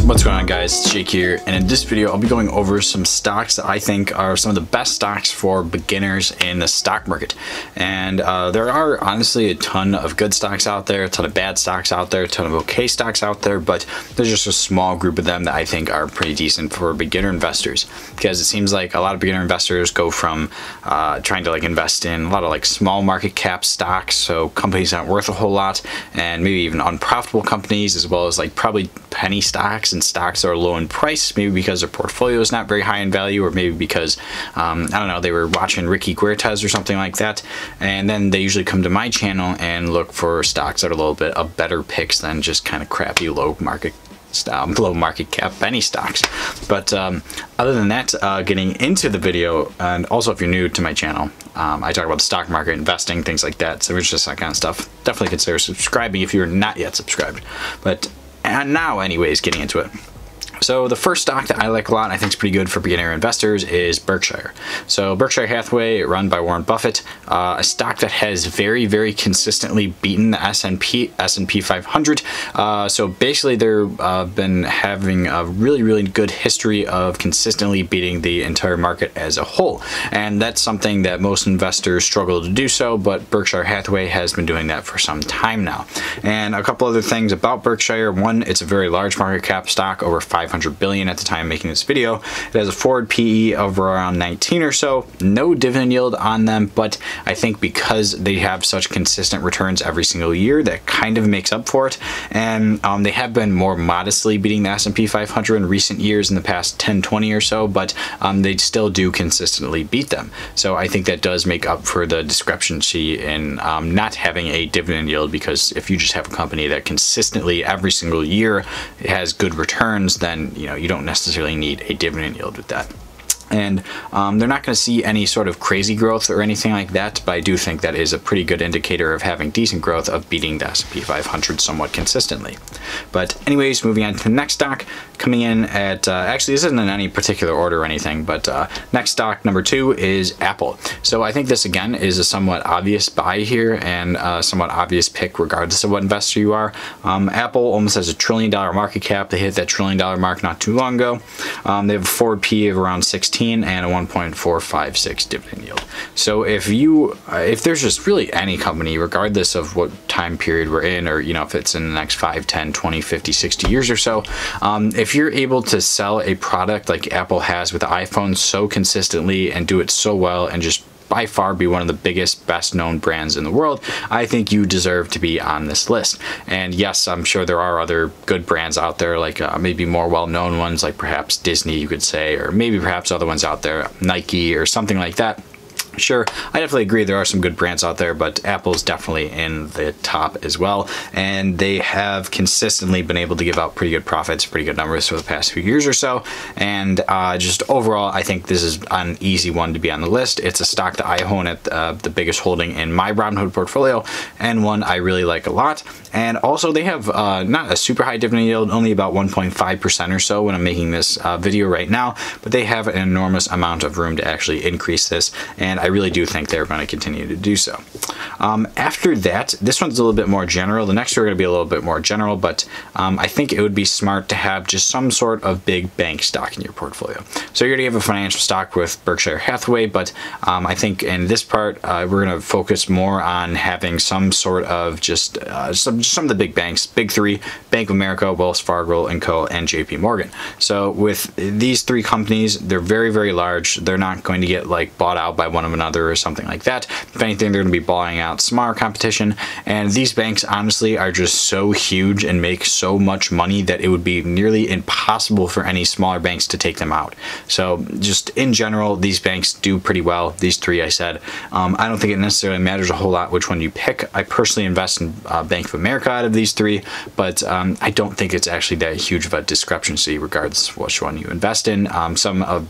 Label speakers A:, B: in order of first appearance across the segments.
A: What's going on, guys? It's Jake here, and in this video I'll be going over some stocks that I think are some of the best stocks for beginners in the stock market. And there are honestly a ton of good stocks out there, a ton of bad stocks out there, a ton of okay stocks out there, but there's just a small group of them that I think are pretty decent for beginner investors, because it seems like a lot of beginner investors go from trying to invest in a lot of small market cap stocks, so companies that aren't worth a whole lot, and maybe even unprofitable companies, as well as probably penny stocks and stocks that are low in price, maybe because their portfolio is not very high in value, or maybe because I don't know, they were watching Ricky Huertas or something like that, and then they usually come to my channel and look for stocks that are a little bit of better picks than just kind of crappy low market cap penny stocks. But other than that, getting into the video, and also if you're new to my channel, I talk about the stock market, investing, things like that, so it's just that kind of stuff. Definitely consider subscribing if you're not yet subscribed. But and now, anyways, getting into it. So the first stock that I like a lot, and I think is pretty good for beginner investors, is Berkshire. So Berkshire Hathaway, run by Warren Buffett, a stock that has very, very consistently beaten the S&P 500. So basically, they've been having a really, really good history of consistently beating the entire market as a whole, and that's something that most investors struggle to do so. But Berkshire Hathaway has been doing that for some time now. And a couple other things about Berkshire: one, it's a very large market cap stock, over 500 billion at the time of making this video. It has a forward PE of around 19 or so. No dividend yield on them, but I think because they have such consistent returns every single year, that kind of makes up for it. And they have been more modestly beating the S&P 500 in recent years, in the past 10-20 or so, but they still do consistently beat them. So I think that does make up for the discrepancy in not having a dividend yield, because if you just have a company that consistently every single year has good returns, then you don't necessarily need a dividend yield with that. And they're not going to see any sort of crazy growth or anything like that, but I do think that is a pretty good indicator of having decent growth, of beating the S&P 500 somewhat consistently. But anyways, moving on to the next stock, coming in at, actually this isn't in any particular order or anything, but next stock, number 2, is Apple. So I think this again is a somewhat obvious buy here, and a somewhat obvious pick regardless of what investor you are. Apple almost has $1 trillion market cap. They hit that $1 trillion mark not too long ago. They have a forward PE of around 16 and a 1.456 dividend yield. So if there's just really any company, regardless of what time period we're in, or if it's in the next 5, 10, 20, 50, 60 years or so, if you're able to sell a product like Apple has with the iPhone so consistently and do it so well, and just by far be one of the biggest, best known brands in the world, I think you deserve to be on this list. And yes, I'm sure there are other good brands out there, maybe more well-known ones, like perhaps Disney, you could say, or maybe perhaps other ones out there, Nike or something like that. Sure, I definitely agree there are some good brands out there, but Apple's definitely in the top as well, and they have consistently been able to give out pretty good profits, pretty good numbers for the past few years or so. And just overall, I think this is an easy one to be on the list. It's a stock that I own at the biggest holding in my Robinhood portfolio, and one I really like a lot. And also they have not a super high dividend yield, only about 1.5% or so when I'm making this video right now, but they have an enormous amount of room to actually increase this, and I really do think they're going to continue to do so. After that, this one's a little bit more general. The next two are going to be a little bit more general, but I think it would be smart to have just some sort of big bank stock in your portfolio. So you're going to have a financial stock with Berkshire Hathaway, but I think in this part, we're going to focus more on having some sort of just some of the big banks, big three: Bank of America, Wells Fargo and Co., and JP Morgan. So with these three companies, they're very, very large. They're not going to get bought out by one of another or something like that. If anything, they're going to be buying out smaller competition, and these banks honestly are just so huge and make so much money that it would be nearly impossible for any smaller banks to take them out. So just in general, these banks do pretty well. These three I said. I don't think it necessarily matters a whole lot which one you pick. I personally invest in Bank of America out of these three, but I don't think it's actually that huge of a discrepancy regardless of which one you invest in. Some of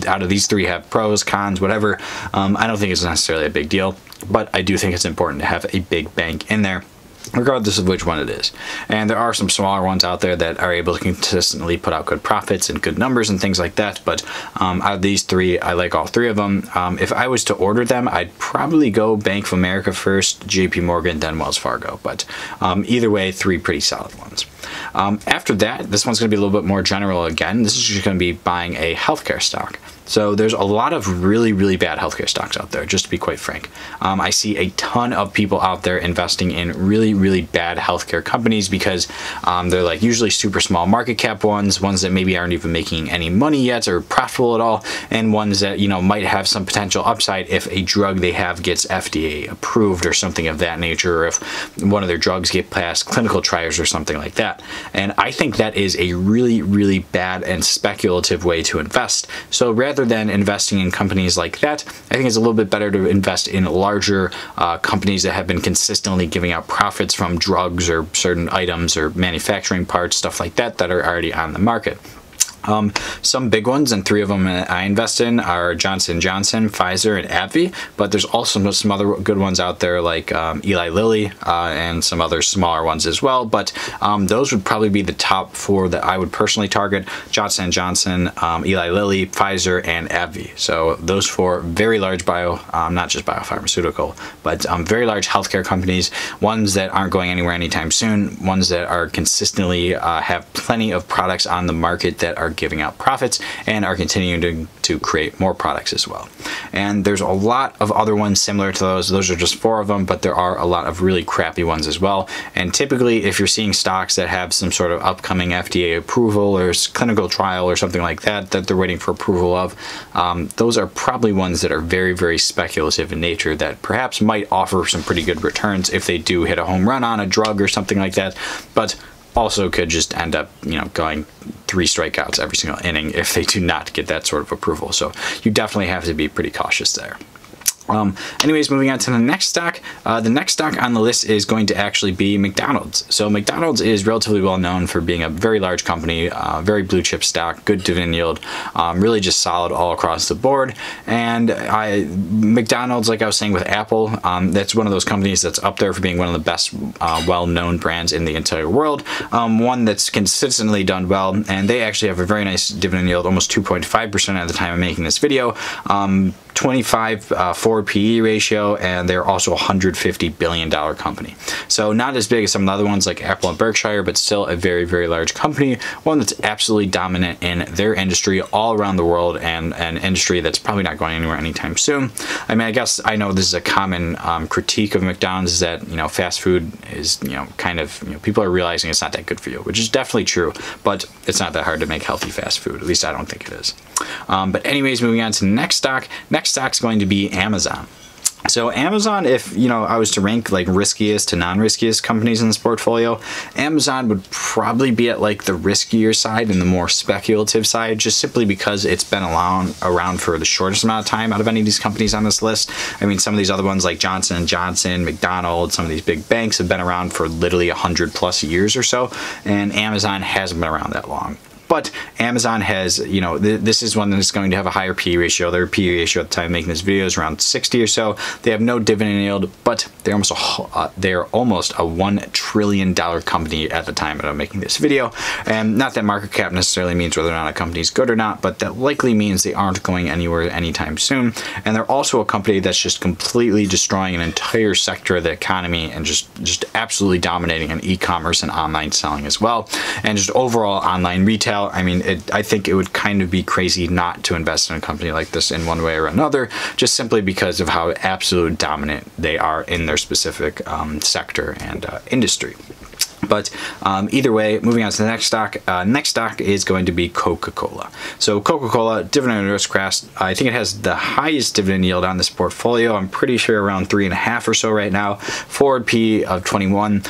A: out of these three have pros, cons, whatever. I don't think it's necessarily a big deal, but I do think it's important to have a big bank in there. regardless of which one it is. And there are some smaller ones out there that are able to consistently put out good profits and good numbers and things like that, but out of these three, I like all three of them. If I was to order them, I'd probably go Bank of America first, JP Morgan, then Wells Fargo, but either way, three pretty solid ones. After that, this one's going to be a little bit more general again. This is just going to be buying a healthcare stock. So there's a lot of really, really bad healthcare stocks out there, just to be quite frank. I see a ton of people out there investing in really, really bad healthcare companies because they're like usually super small market cap ones that maybe aren't even making any money yet or profitable at all, and ones that, you know, might have some potential upside if a drug they have gets FDA approved or something of that nature, or if one of their drugs get past clinical trials or something like that. And I think that is a really, really bad and speculative way to invest. So rather than investing in companies like that, I think it's a little bit better to invest in larger companies that have been consistently giving out profits from drugs or certain items or manufacturing parts, stuff like that, that are already on the market. Some big ones, and three of them I invest in, are Johnson & Johnson, Pfizer, and AbbVie, but there's also some other good ones out there like Eli Lilly and some other smaller ones as well, but those would probably be the top four that I would personally target: Johnson & Johnson, Eli Lilly, Pfizer, and AbbVie. So those four very large not just biopharmaceutical, but very large healthcare companies, ones that aren't going anywhere anytime soon, ones that are consistently have plenty of products on the market that are giving out profits and are continuing to create more products as well. And there's a lot of other ones similar to those. Those are just four of them, but there are a lot of really crappy ones as well. And typically, if you're seeing stocks that have some sort of upcoming FDA approval or clinical trial or something like that that they're waiting for approval of, those are probably ones that are very, very speculative in nature that perhaps might offer some pretty good returns if they do hit a home run on a drug or something like that, but also could just end up, you know, going 3 strikeouts every single inning if they do not get that sort of approval. So you definitely have to be pretty cautious there. Anyways, moving on to the next stock. The next stock on the list is going to actually be McDonald's. So McDonald's is relatively well known for being a very large company, very blue chip stock, good dividend yield, really just solid all across the board. And McDonald's, like I was saying with Apple, that's one of those companies that's up there for being one of the best well-known brands in the entire world. One that's consistently done well, and they actually have a very nice dividend yield, almost 2.5% at the time of making this video. 25 forward PE ratio, and they're also a $150 billion company. So not as big as some of the other ones like Apple and Berkshire, but still a very, very large company, one that's absolutely dominant in their industry all around the world, and an industry that's probably not going anywhere anytime soon. I mean, I guess I know this is a common critique of McDonald's, is that, you know, fast food is, you know, kind of, you know, people are realizing it's not that good for you, which is definitely true, but it's not that hard to make healthy fast food. At least I don't think it is. But anyways, moving on to the next stock. Next stock's going to be Amazon. So Amazon, if, you know, I was to rank like riskiest to non-riskiest companies in this portfolio, Amazon would probably be at like the riskier side and the more speculative side, just simply because it's been around for the shortest amount of time out of any of these companies on this list. I mean, some of these other ones like Johnson & Johnson, McDonald's, some of these big banks have been around for literally 100+ years or so, and Amazon hasn't been around that long. But Amazon has, you know, this is one that's going to have a higher PE ratio. Their PE ratio at the time of making this video is around 60 or so. They have no dividend yield, but they're almost a $1 trillion company at the time of making this video. And not that market cap necessarily means whether or not a company is good or not, but that likely means they aren't going anywhere anytime soon. And they're also a company that's just completely destroying an entire sector of the economy and just absolutely dominating in e-commerce and online selling as well. And just overall online retail. I mean, I think it would kind of be crazy not to invest in a company like this in one way or another, just simply because of how absolutely dominant they are in their specific sector and industry. But either way, moving on to the next stock. Next stock is going to be Coca-Cola. So Coca-Cola, dividend aristocrat, I think it has the highest dividend yield on this portfolio. I'm pretty sure around 3.5 or so right now. Forward P of 21.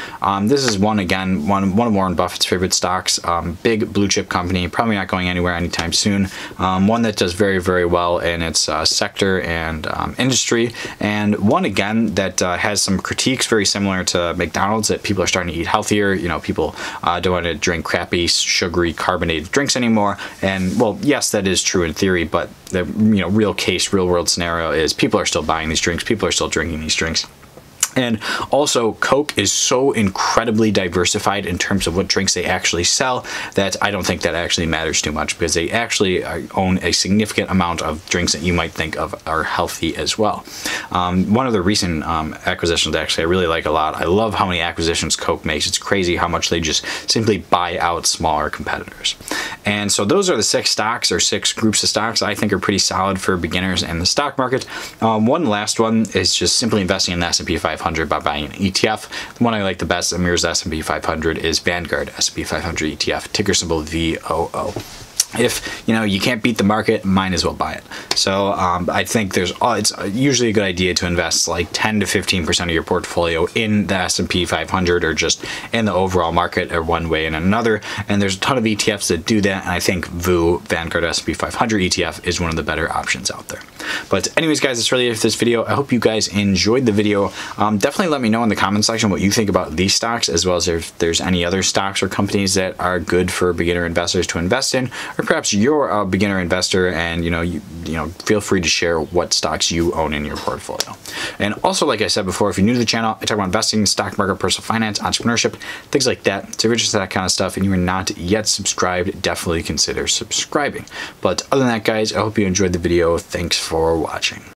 A: This is one of Warren Buffett's favorite stocks. Big blue chip company, probably not going anywhere anytime soon. One that does very, very well in its sector and industry, and one again that has some critiques very similar to McDonald's, that people are starting to eat healthier. You know, people don't want to drink crappy, sugary, carbonated drinks anymore. And well, yes, that is true in theory, but the real world scenario is people are still buying these drinks. People are still drinking these drinks. And also, Coke is so incredibly diversified in terms of what drinks they actually sell that I don't think that actually matters too much, because they actually own a significant amount of drinks that you might think of are healthy as well. One of the recent acquisitions, actually, I really like a lot. I love how many acquisitions Coke makes. It's crazy how much they just simply buy out smaller competitors. And so those are the 6 stocks, or 6 groups of stocks I think are pretty solid for beginners in the stock market. One last one is just simply investing in the S&P 500 by buying an ETF. The one I like the best that mirrors the S&P 500 is Vanguard S&P 500 ETF, ticker symbol VOO. If you can't beat the market, might as well buy it. So I think it's usually a good idea to invest like 10 to 15% of your portfolio in the S&P 500, or just in the overall market, or one way and another. And there's a ton of ETFs that do that, and I think VOO, Vanguard S&P 500 ETF, is one of the better options out there. But anyways, guys, that's really it for this video. I hope you guys enjoyed the video. Definitely let me know in the comment section what you think about these stocks, as well as if there's any other stocks or companies that are good for beginner investors to invest in, or perhaps you're a beginner investor and you feel free to share what stocks you own in your portfolio. And also, like I said before, if you're new to the channel, I talk about investing, stock market, personal finance, entrepreneurship, things like that. So if you're interested in that kind of stuff and you are not yet subscribed, definitely consider subscribing. But other than that, guys, I hope you enjoyed the video. Thanks for watching.